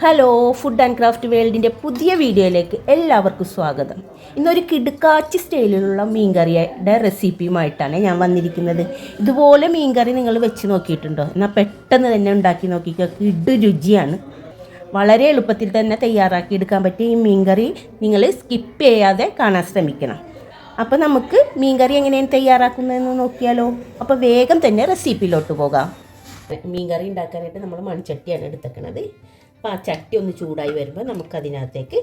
Hello, food and craft വേൾഡിൻ്റെ പുതിയ വീഡിയോയിലേക്ക് എല്ലാവർക്കും സ്വാഗതം. ഇന്നൊരു കിടുക്കാച്ചി സ്റ്റൈലിലുള്ള മീൻകറിയുടെ റെസിപ്പിയുമായിട്ടാണ് ഞാൻ വന്നിരിക്കുന്നത്. ഇതുപോലെ മീൻകറി നിങ്ങൾ വെച്ച് നോക്കിയിട്ടുണ്ടോ? എന്നാൽ പെട്ടെന്ന് തന്നെ ഉണ്ടാക്കി നോക്കിക്കോ. കിടു രുചിയാണ്. വളരെ എളുപ്പത്തിൽ തന്നെ തയ്യാറാക്കി എടുക്കാൻ പറ്റിയ ഈ മീൻകറി നിങ്ങൾ സ്കിപ്പ് ചെയ്യാതെ കാണാൻ ശ്രമിക്കണം. അപ്പോൾ നമുക്ക് മീൻകറി എങ്ങനെയാണ് തയ്യാറാക്കുന്നതെന്ന് നോക്കിയാലോ. അപ്പോൾ വേഗം തന്നെ റെസിപ്പിയിലോട്ട് പോകാം. മീൻകറി ഉണ്ടാക്കാനായിട്ട് നമ്മൾ മൺചട്ടിയാണ് എടുത്തേക്കണത്. അപ്പോൾ ആ ചട്ടി ഒന്ന് ചൂടായി വരുമ്പോൾ നമുക്കതിനകത്തേക്ക്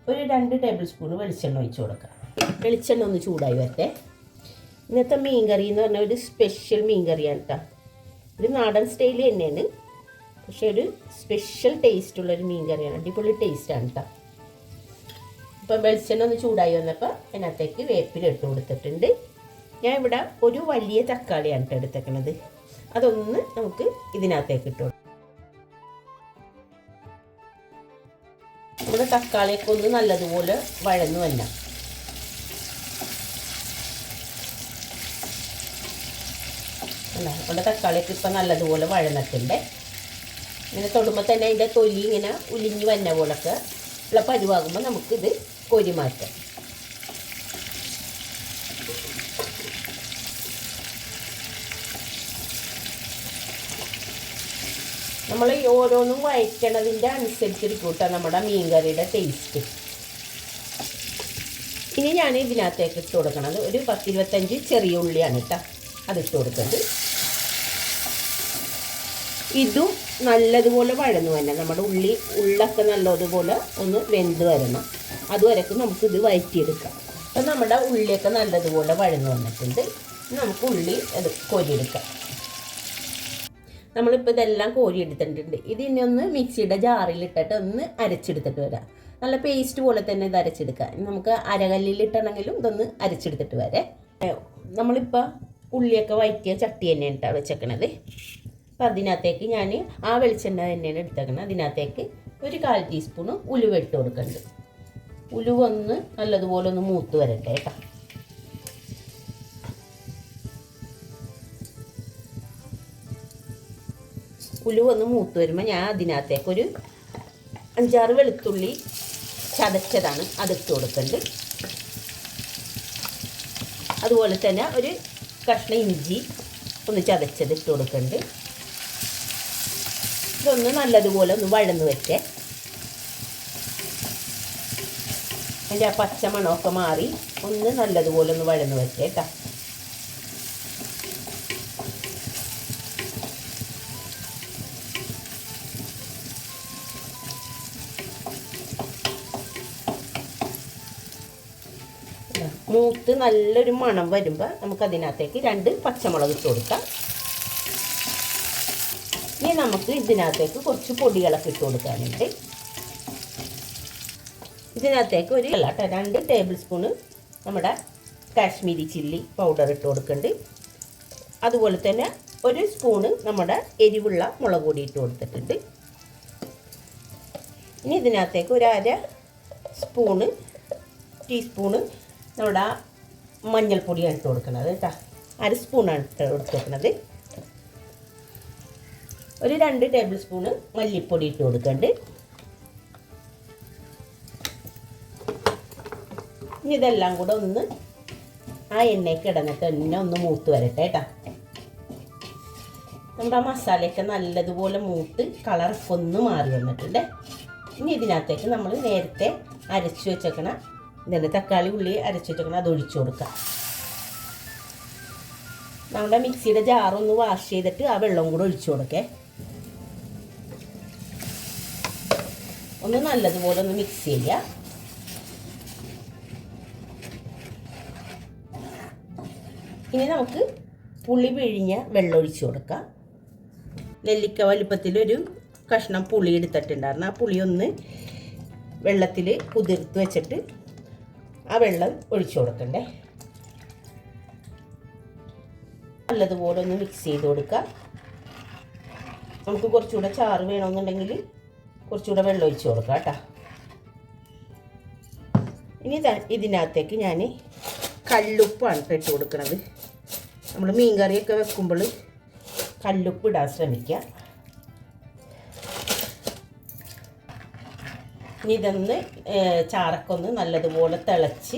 ഒരു 2 ടേബിൾ സ്പൂൺ വെളിച്ചെണ്ണ ഒഴിച്ച് കൊടുക്കാം. വെളിച്ചെണ്ണ ഒന്ന് ചൂടായി വരട്ടെ. ഇന്നത്തെ മീൻകറി എന്ന് പറഞ്ഞാൽ ഒരു സ്പെഷ്യൽ മീൻകറിയാണ് കേട്ടോ. ഒരു നാടൻ സ്റ്റൈൽ തന്നെയാണ്, പക്ഷെ ഒരു സ്പെഷ്യൽ ടേസ്റ്റുള്ളൊരു മീൻകറിയാണ്. അടിപൊളി ടേസ്റ്റാണ് കേട്ടോ. ഇപ്പം വെളിച്ചെണ്ണ ഒന്ന് ചൂടായി വന്നപ്പോൾ അതിനകത്തേക്ക് വേപ്പില ഇട്ട് കൊടുത്തിട്ടുണ്ട്. ഞാൻ ഇവിടെ ഒരു വലിയ തക്കാളിയാണ് കേട്ടോ എടുത്തേക്കണത്. അതൊന്ന് നമുക്ക് ഇതിനകത്തേക്ക് ഇട്ട് കൊടുക്കാം. നമ്മുടെ തക്കാളിയൊക്കെ ഒന്ന് നല്ലതുപോലെ വഴന്നു വന്ന നമ്മുടെ തക്കാളിയൊക്കെ ഇപ്പം നല്ലതുപോലെ വഴന്നിട്ടുണ്ട്. ഇങ്ങനെ തൊടുമ്പോൾ തന്നെ അതിൻ്റെ തൊലി ഇങ്ങനെ ഉലിഞ്ഞ് വന്ന പോലൊക്കെ ഉള്ള പരുവാകുമ്പോൾ നമുക്കിത് കോരി മാറ്റാം. നമ്മൾ ഈ ഓരോന്നും വഴറ്റണതിൻ്റെ അനുസരിച്ചിരിക്കും കേട്ടോ നമ്മുടെ മീൻകറിയുടെ ടേസ്റ്റ്. ഇനി ഞാൻ ഇതിനകത്തേക്ക് ഇട്ട് കൊടുക്കണത് ഒരു 10-25 ചെറിയ ഉള്ളിയാണ് കേട്ടോ. അതിട്ട് കൊടുക്കുന്നത്. ഇതും നല്ലതുപോലെ വഴന്നു തന്നെ. നമ്മുടെ ഉള്ളൊക്കെ നല്ലതുപോലെ ഒന്ന് വെന്ത് വരണം. അതുവരെക്കും നമുക്കിത് വഴറ്റിയെടുക്കാം. അപ്പം നമ്മുടെ ഉള്ളിയൊക്കെ നല്ലതുപോലെ വഴന്നു വന്നിട്ടുണ്ട്. നമുക്ക് ഉള്ളി അത് കോരിയെടുക്കാം. നമ്മളിപ്പോൾ ഇതെല്ലാം കോരി എടുത്തിട്ടുണ്ട്. ഇതിനെ ഒന്ന് മിക്സിയുടെ ജാറിലിട്ടിട്ട് ഒന്ന് അരച്ചെടുത്തിട്ട് വരാം. നല്ല പേസ്റ്റ് പോലെ തന്നെ ഇത് അരച്ചെടുക്കാം. നമുക്ക് അരകല്ലിലിട്ടാണെങ്കിലും ഇതൊന്ന് അരച്ചെടുത്തിട്ട് വരാം. നമ്മളിപ്പോൾ ഉള്ളിയൊക്കെ വഴറ്റിയ ചട്ടി തന്നെയാണ് കേട്ടോ വെച്ചേക്കണത്. അപ്പം അതിനകത്തേക്ക് ഞാൻ ആ വെളിച്ചെണ്ണ തന്നെയാണ് എടുത്തേക്കണത്. അതിനകത്തേക്ക് ഒരു 1/4 ടീസ്പൂണ് ഉലുവ ഇട്ട് കൊടുക്കുന്നുണ്ട്. ഉലുവ ഒന്ന് നല്ലതുപോലെ ഒന്ന് മൂത്ത് വരട്ടെ കേട്ടോ. ഉലുവ ഒന്ന് മൂത്ത് വരുമ്പോൾ ഞാൻ അതിനകത്തേക്ക് ഒരു 5-6 വെളുത്തുള്ളി ചതച്ചതാണ് അതിട്ട് കൊടുക്കുന്നുണ്ട്. അതുപോലെ തന്നെ ഒരു കഷ്ണം ഇഞ്ചി ഒന്ന് ചതച്ചത് ഇട്ട് കൊടുക്കുന്നുണ്ട്. ഇതൊന്ന് നല്ലതുപോലെ ഒന്ന് വഴന്ന് വെച്ചേ. അതിൻ്റെ ആ പച്ചമണമൊക്കെ മാറി ഒന്ന് നല്ലതുപോലെ ഒന്ന് വഴന്ന് വെച്ചേ കേട്ടോ. മൂത്ത് നല്ലൊരു മണം വരുമ്പോൾ നമുക്കതിനകത്തേക്ക് 2 പച്ചമുളക് ഇട്ട് കൊടുക്കാം. ഇനി നമുക്ക് ഇതിനകത്തേക്ക് കുറച്ച് പൊടികളൊക്കെ ഇട്ട് കൊടുക്കാനുണ്ട്. ഇതിനകത്തേക്ക് ഒരു 2 ടേബിൾ സ്പൂണ് നമ്മുടെ കാശ്മീരി ചില്ലി പൗഡർ ഇട്ട് കൊടുക്കുന്നുണ്ട്. അതുപോലെ തന്നെ ഒരു സ്പൂണ് നമ്മുടെ എരിവുള്ള മുളക് പൊടി ഇട്ട് കൊടുത്തിട്ടുണ്ട്. ഇനി ഇതിനകത്തേക്ക് ഒരു 1/2 ടീസ്പൂണ് നമ്മുടെ മഞ്ഞൾപ്പൊടിയാണ് ഇട്ട് കൊടുക്കുന്നത് കേട്ടോ. 1 സ്പൂണാണ് ഇട്ട് കൊടുക്കുന്നത്. ഒരു 2 ടേബിൾ സ്പൂണ് മല്ലിപ്പൊടി ഇട്ട് കൊടുക്കുന്നുണ്ട്. ഇനി ഇതെല്ലാം കൂടെ ഒന്ന് ആ എണ്ണയ്ക്ക് ഇടന്നിട്ട് തന്നെ ഒന്ന് മൂത്ത് വരട്ടെ കേട്ടോ. നമ്മുടെ ആ മസാലയൊക്കെ നല്ലതുപോലെ മൂത്ത് കളറൊക്കെ ഒന്ന് മാറി വന്നിട്ടുണ്ട്. ഇനി ഇതിനകത്തേക്ക് നമ്മൾ നേരത്തെ അരച്ചു വെച്ചേക്കണ ഇതന്നെ തക്കാളി ഉള്ളി അരച്ചു വെച്ചേക്കണം അത് ഒഴിച്ചു കൊടുക്കാം. നമ്മുടെ മിക്സിയുടെ ജാറൊന്ന് വാഷ് ചെയ്തിട്ട് ആ വെള്ളം കൂടെ ഒഴിച്ചു കൊടുക്കേ. ഒന്ന് നല്ലതുപോലെ ഒന്ന് മിക്സ് ചെയ്യുക. ഇനി നമുക്ക് പുളി പിഴിഞ്ഞ വെള്ളം ഒഴിച്ചു കൊടുക്കാം. നെല്ലിക്ക വലിപ്പത്തിലൊരു കഷ്ണം പുളി എടുത്തിട്ടുണ്ടായിരുന്നു. ആ പുളി ഒന്ന് വെള്ളത്തിൽ കുതിർത്ത് വെച്ചിട്ട് ആ വെള്ളം ഒഴിച്ചു കൊടുക്കണ്ടേ. നല്ലതുപോലെ ഒന്ന് മിക്സ് ചെയ്ത് കൊടുക്കുക. നമുക്ക് കുറച്ചുകൂടെ ചാറ് വേണമെന്നുണ്ടെങ്കിൽ കുറച്ചുകൂടെ വെള്ളം ഒഴിച്ച് കൊടുക്കാം കേട്ടോ. ഇനി ഇതിനകത്തേക്ക് ഞാൻ കല്ലുപ്പാണ് ഇട്ട് കൊടുക്കുന്നത്. നമ്മൾ മീൻ കറിയൊക്കെ വെക്കുമ്പോൾ കല്ലുപ്പ് ഇടാൻ ശ്രമിക്കുക. ഇനി ഇതൊന്ന് ചാറൊക്കെ ഒന്ന് നല്ലതുപോലെ തിളച്ച്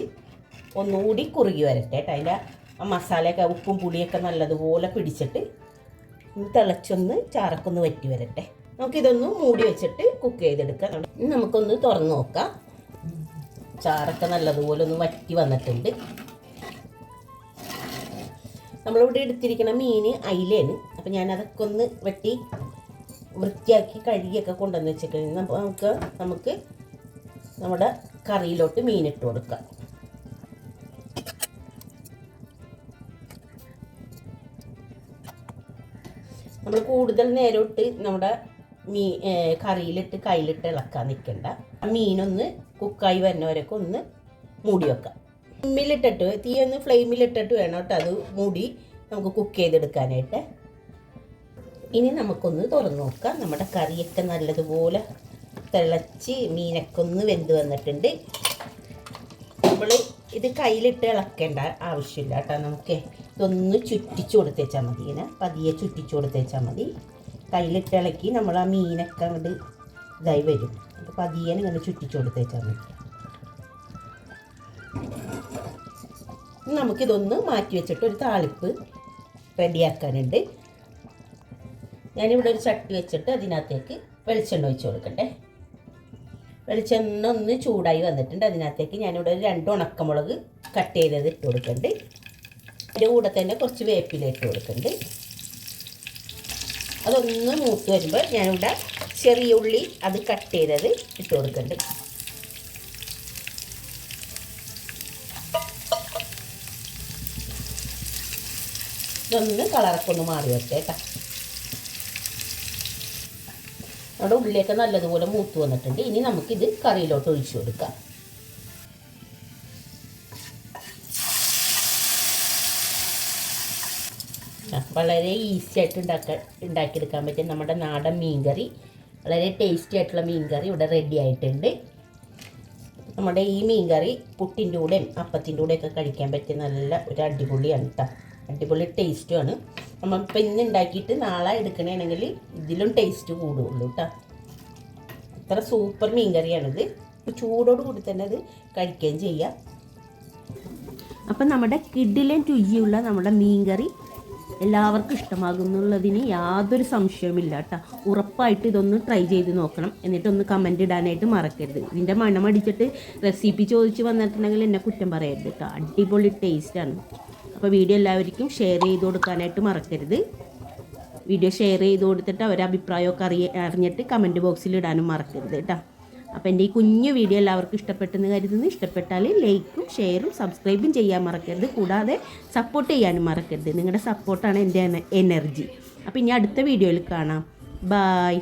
ഒന്നുകൂടി കുറുകി വരട്ടെ കേട്ടോ. അതിൻ്റെ ആ മസാലയൊക്കെ ഉപ്പും പുളിയൊക്കെ നല്ലതുപോലെ പിടിച്ചിട്ട് തിളച്ചൊന്ന് ചാറക്കൊന്ന് വറ്റി വരട്ടെ. നമുക്കിതൊന്ന് മൂടി വെച്ചിട്ട് കുക്ക് ചെയ്തെടുക്കാം. നമുക്കൊന്ന് തുറന്ന് നോക്കാം. ചാറൊക്കെ നല്ലതുപോലെ ഒന്ന് വറ്റി വന്നിട്ടുണ്ട്. നമ്മളിവിടെ എടുത്തിരിക്കുന്ന മീൻ അയിലയാണ്. അപ്പം ഞാനതൊക്കെ ഒന്ന് വെട്ടി വൃത്തിയാക്കി കഴുകിയൊക്കെ കൊണ്ടുവന്ന് വെച്ചിട്ട് നമുക്ക് നമ്മുടെ കറിയിലോട്ട് മീനിട്ട് കൊടുക്കാം. നമ്മൾ കൂടുതൽ നേരോട്ട് നമ്മുടെ കറിയിലിട്ട് കയ്യിലിട്ട് ഇളക്കാൻ നിൽക്കണ്ട. മീനൊന്ന് കുക്കായി വരുന്നവരൊക്കെ ഒന്ന് മൂടി വെക്കാം. തീ ഒന്ന് ഫ്ലെയിമിലിട്ടിട്ട് വേണം കേട്ടോ അത് മൂടി നമുക്ക് കുക്ക് ചെയ്തെടുക്കാനായിട്ട്. ഇനി നമുക്കൊന്ന് തുറന്ന് നോക്കാം. നമ്മുടെ കറിയൊക്കെ നല്ലതുപോലെ തിളച്ച് മീനൊക്കെ ഒന്ന് വെന്ത് വന്നിട്ടുണ്ട്. നമ്മൾ ഇത് കയ്യിലിട്ട് ഇളക്കേണ്ട ആവശ്യമില്ല കേട്ടോ. നമുക്ക് ഇതൊന്ന് ചുറ്റിച്ചു കൊടുത്തേച്ചാൽ മതി. ഇങ്ങനെ പതിയെ ചുറ്റിച്ചു കൊടുത്തേച്ചാൽ മതി. കയ്യിലിട്ട് ഇളക്കി നമ്മൾ ആ മീനൊക്കെ അങ്ങോട്ട് ഇതായി വരും. അപ്പോൾ പതിയെ ഇങ്ങനെ ചുറ്റിച്ചു കൊടുത്തേച്ചാൽ മതി. നമുക്കിതൊന്ന് മാറ്റി വെച്ചിട്ട് ഒരു താളിപ്പ് റെഡിയാക്കാനുണ്ട്. ഞാനിവിടെ ഒരു ചട്ടി വെച്ചിട്ട് അതിനകത്തേക്ക് വെളിച്ചെണ്ണ ഒഴിച്ച് കൊടുക്കട്ടെ. വെളിച്ചെണ്ണ ഒന്ന് ചൂടായി വന്നിട്ടുണ്ട്. അതിനകത്തേക്ക് ഞാനിവിടെ ഒരു 2 ഉണക്കമുളക് കട്ട് ചെയ്തത് ഇട്ട് കൊടുക്കുന്നുണ്ട്. അതിൻ്റെ കൂടെ തന്നെ കുറച്ച് വേപ്പില ഇട്ട് കൊടുക്കുന്നുണ്ട്. അതൊന്ന് മൂത്ത് വരുമ്പോൾ ഞാനിവിടെ ചെറിയ ഉള്ളി അത് കട്ട് ചെയ്തത് ഇട്ട് കൊടുക്കുന്നുണ്ട്. ഇതൊന്ന് കളറൊക്കെ ഒന്ന് മാറി വെച്ചേട്ടാ. നമ്മുടെ ഉള്ളിലേക്ക് നല്ലതുപോലെ മൂത്ത് വന്നിട്ടുണ്ട്. ഇനി നമുക്കിത് കറിയിലോട്ട് ഒഴിച്ചു കൊടുക്കാം. വളരെ ഈസി ആയിട്ട് ഉണ്ടാക്കിയെടുക്കാൻ പറ്റും നമ്മുടെ നാടൻ മീൻകറി. വളരെ ടേസ്റ്റി ആയിട്ടുള്ള മീൻകറി ഇവിടെ റെഡി ആയിട്ടുണ്ട്. നമ്മുടെ ഈ മീൻകറി പുട്ടിൻ്റെ കൂടെയും അപ്പത്തിൻ്റെ കൂടെയൊക്കെ കഴിക്കാൻ പറ്റിയ നല്ല ഒരു അടിപൊളിയാണ് കേട്ടോ. അടിപൊളി ടേസ്റ്റുമാണ്. നമ്മളിപ്പോൾ ഇന്ന് ഉണ്ടാക്കിയിട്ട് നാളെ എടുക്കണമെങ്കിൽ ഇതിലും ടേസ്റ്റ് കൂടുള്ളൂ കേട്ടോ. അത്ര സൂപ്പർ മീൻകറിയാണിത്. ചൂടോട് കൂടി തന്നെ അത് കഴിക്കുകയും ചെയ്യാം. അപ്പം നമ്മുടെ കിഡിലും രുചിയുള്ള നമ്മുടെ മീൻകറി എല്ലാവർക്കും ഇഷ്ടമാകുന്നുള്ളതിന് യാതൊരു സംശയവുമില്ല കേട്ടോ. ഉറപ്പായിട്ട് ഇതൊന്ന് ട്രൈ ചെയ്ത് നോക്കണം. എന്നിട്ടൊന്ന് കമൻറ്റ് ഇടാനായിട്ട് മറക്കരുത്. ഇതിൻ്റെ മണം അടിച്ചിട്ട് റെസിപ്പി ചോദിച്ച് വന്നിട്ടുണ്ടെങ്കിൽ എന്നെ കുറ്റം പറയരുത് കേട്ടോ. അടിപൊളി ടേസ്റ്റാണ്. അപ്പോൾ വീഡിയോ എല്ലാവർക്കും ഷെയർ ചെയ്ത് കൊടുക്കാനായിട്ട് മറക്കരുത്. വീഡിയോ ഷെയർ ചെയ്ത് കൊടുത്തിട്ട് അവരുടെ അഭിപ്രായമൊക്കെ അറിഞ്ഞിട്ട് കമൻറ്റ് ബോക്സിൽ ഇടാനും മറക്കരുത് കേട്ടോ. അപ്പോൾ എൻ്റെ ഈ കുഞ്ഞു വീഡിയോ എല്ലാവർക്കും ഇഷ്ടപ്പെട്ടെന്ന് കരുതുന്നു. ഇഷ്ടപ്പെട്ടാൽ ലൈക്കും ഷെയറും സബ്സ്ക്രൈബും ചെയ്യാൻ മറക്കരുത്. കൂടാതെ സപ്പോർട്ട് ചെയ്യാനും മറക്കരുത്. നിങ്ങളുടെ സപ്പോർട്ടാണ് എൻ്റെ എനർജി. അപ്പോൾ ഇനി അടുത്ത വീഡിയോയിൽ കാണാം. ബായ്.